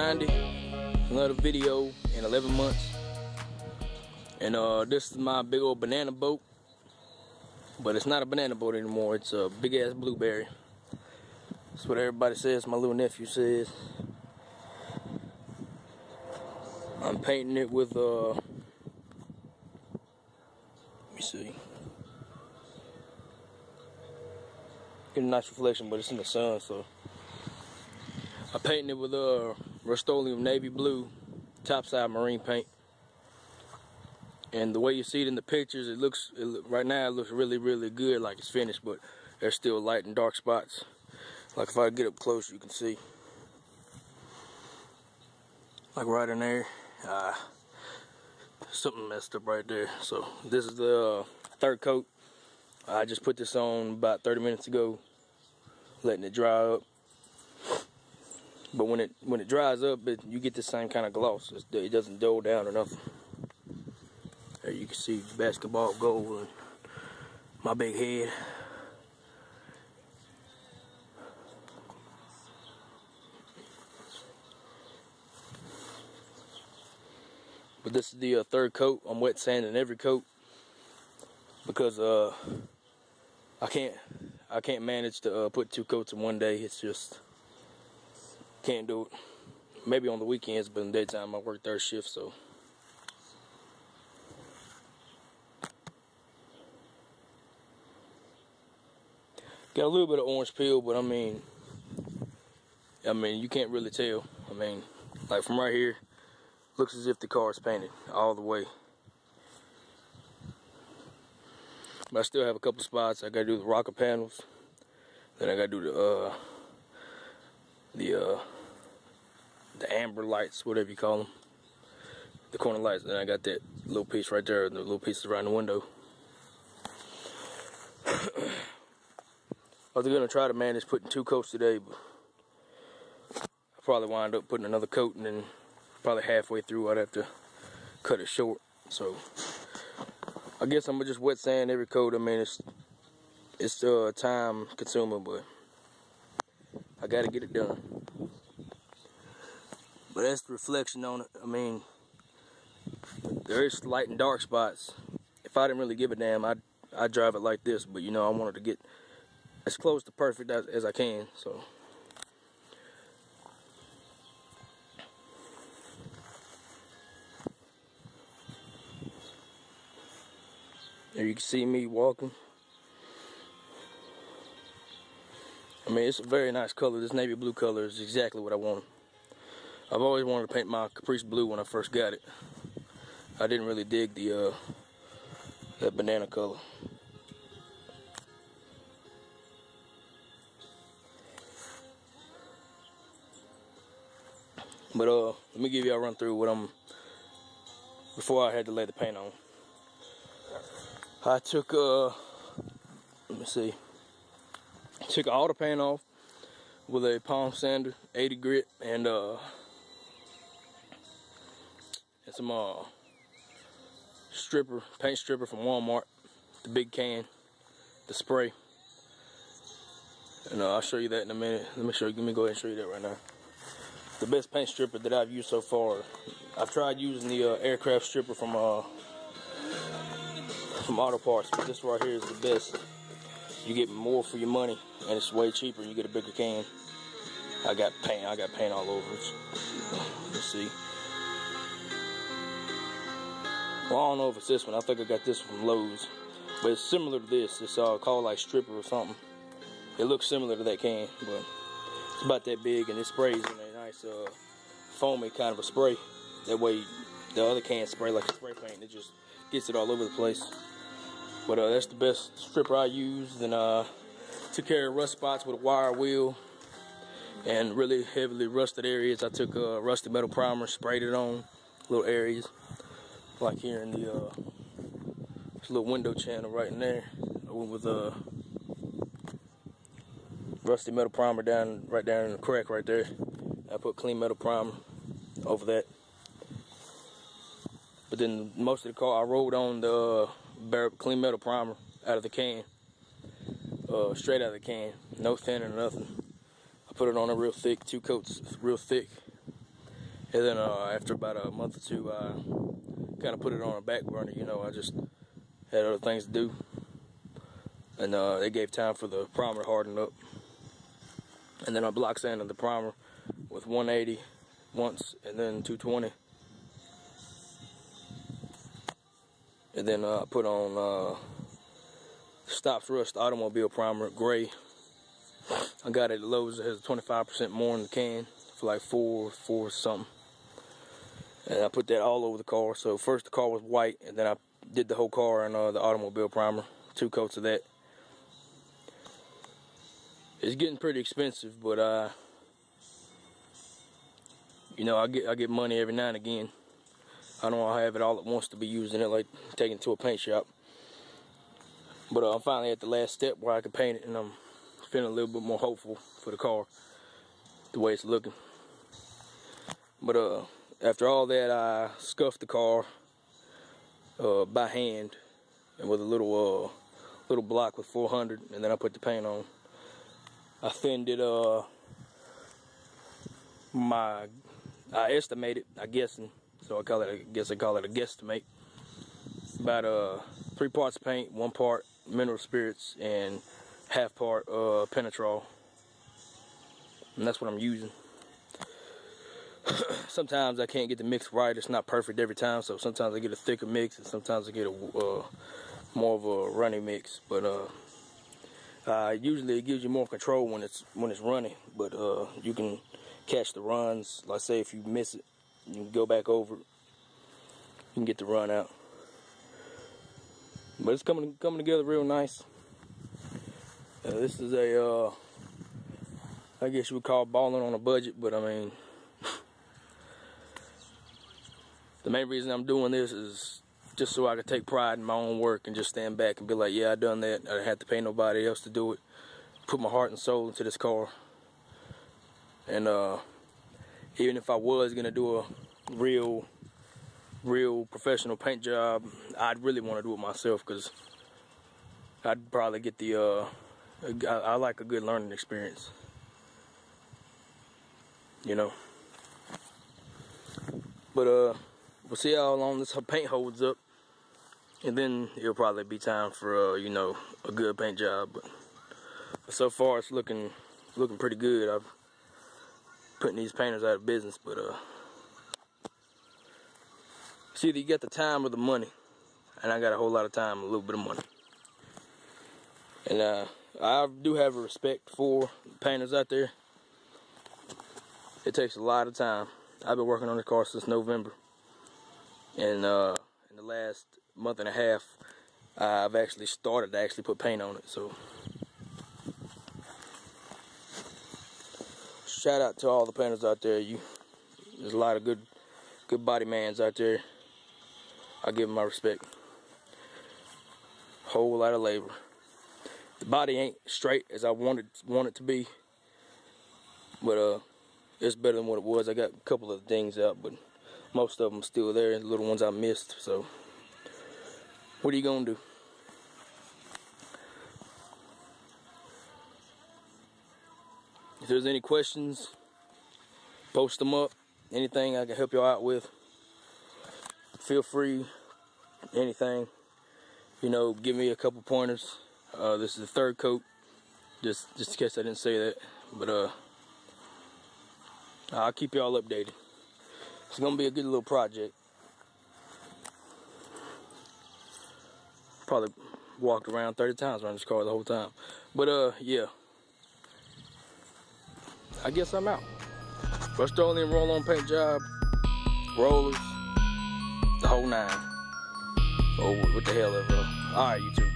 90. Another video in 11 months. And this is my big old banana boat. But it's not a banana boat anymore. It's a big ass blueberry. That's what everybody says. My little nephew says. I'm painting it with let me see. Get a nice reflection, but it's in the sun, so I painted it with Rustoleum navy blue topside marine paint. And the way you see it in the pictures, right now it looks really, really good, like it's finished, but there's still light and dark spots. Like if I get up close, you can see. Like right in there, something messed up right there. So this is the third coat. I just put this on about 30 minutes ago, letting it dry up. But when it dries up, you get the same kind of gloss. It doesn't dull down or nothing. There you can see basketball goal and my big head. But this is the third coat. I'm wet sanding every coat because I can't manage to put 2 coats in one day. It's just can't do it. Maybe on the weekends, but in the daytime I work third shift, so. Got a little bit of orange peel, but I mean you can't really tell. I mean, like from right here, looks as if the car is painted all the way. But I still have a couple spots. I gotta do the rocker panels. Then I gotta do the amber lights, whatever you call them, the corner lights. Then I got that little piece right there, and the little pieces around the window. I was gonna try to manage putting 2 coats today, but I probably wind up putting another coat, and then probably halfway through I'd have to cut it short. So I guess I'm gonna just wet sand every coat. I mean, it's time consuming, but I gotta get it done. But that's the reflection on it. I mean, there is light and dark spots. If I didn't really give a damn, I'd drive it like this. But you know, I wanted to get as close to perfect as I can. So there you can see me walking. I mean, it's a very nice color. This navy blue color is exactly what I want. I've always wanted to paint my caprice blue when I first got it. I didn't really dig that banana color. But let me give y'all a run through what before I had to lay the paint on. I took let me see. Took all the paint off with a palm sander, 80 grit, and some paint stripper from Walmart, the big can, the spray. And I'll show you that in a minute. Let me go ahead and show you that right now. The best paint stripper that I've used so far. I've tried using the aircraft stripper from Auto Parts, but this right here is the best. You get more for your money, and it's way cheaper, and you get a bigger can. I got paint all over it. Let's see. Well, I don't know if it's this one. I think I got this from Lowe's, but it's similar to this. It's called like stripper or something. It looks similar to that can, but it's about that big, and it sprays in a nice foamy kind of a spray. That way, the other can spray like a spray paint. It just gets it all over the place. But that's the best stripper I used, and took care of rust spots with a wire wheel and really heavily rusted areas. I took rusty metal primer, sprayed it on little areas, like here in the this little window channel right in there. I went with rusty metal primer right down in the crack right there. I put clean metal primer over that. But then most of the car I rolled on the clean metal primer out of the can, straight out of the can, no thinner or nothing. I put it on a real thick, 2 coats, real thick. And then after about a month or two, I kind of put it on a back burner. You know, I just had other things to do. And they gave time for the primer to harden up. And then I block sanded the primer with 180 once, and then 220. And then I put on Stops Rust Automobile Primer, gray. I got it at Lowe's. It has 25% more in the can for like $4 something. And I put that all over the car. So first the car was white, and then I did the whole car in the automobile primer, 2 coats of that. It's getting pretty expensive, but you know, I get money every now and again. I don't have it all at once to be using it, like taking it to a paint shop. But I'm finally at the last step where I can paint it, and I'm feeling a little bit more hopeful for the car, the way it's looking. But after all that, I scuffed the car by hand and with a little block with 400, and then I put the paint on. I thinned it. I estimated, I guessing, so I guess I call it a guesstimate. About 3 parts paint, 1 part mineral spirits, and half part penetrol. And that's what I'm using. Sometimes I can't get the mix right. It's not perfect every time, so sometimes I get a thicker mix, and sometimes I get a more of a runny mix. But usually it gives you more control when it's runny. But you can catch the runs. Like say if you miss it, you can go back over it. You can get the run out. But it's coming together real nice. This is a I guess you would call balling on a budget, but I mean, the main reason I'm doing this is just so I can take pride in my own work and just stand back and be like, yeah, I done that. I didn't have to pay nobody else to do it. Put my heart and soul into this car. And even if I was gonna do a real professional paint job, I'd really want to do it myself, because I'd probably get the I like a good learning experience, you know. But we'll see how long this paint holds up, and then it'll probably be time for you know, a good paint job. But so far it's looking pretty good. I've putting these painters out of business, but see, you got the time or the money, and I got a whole lot of time and a little bit of money. And I do have a respect for painters out there. It takes a lot of time. I've been working on the car since November, and in the last month and a half, I've actually started to put paint on it. So shout out to all the painters out there. There's a lot of good body mans out there. I give them my respect. Whole lot of labor. The body ain't straight as I want it to be, but it's better than what it was. I got a couple of things out, but most of them still there. The little ones I missed. So what are you gonna do? If there's any questions, post them up. Anything I can help y'all out with, feel free. Anything, you know, give me a couple pointers. This is the 3rd coat, just in case I didn't say that. But I'll keep y'all updated. It's gonna be a good little project. Probably walked around 30 times around this car the whole time. But yeah, I guess I'm out. Rustoleum roll-on paint job, rollers, the whole 9. Oh, what the hell ever. Alright, YouTube.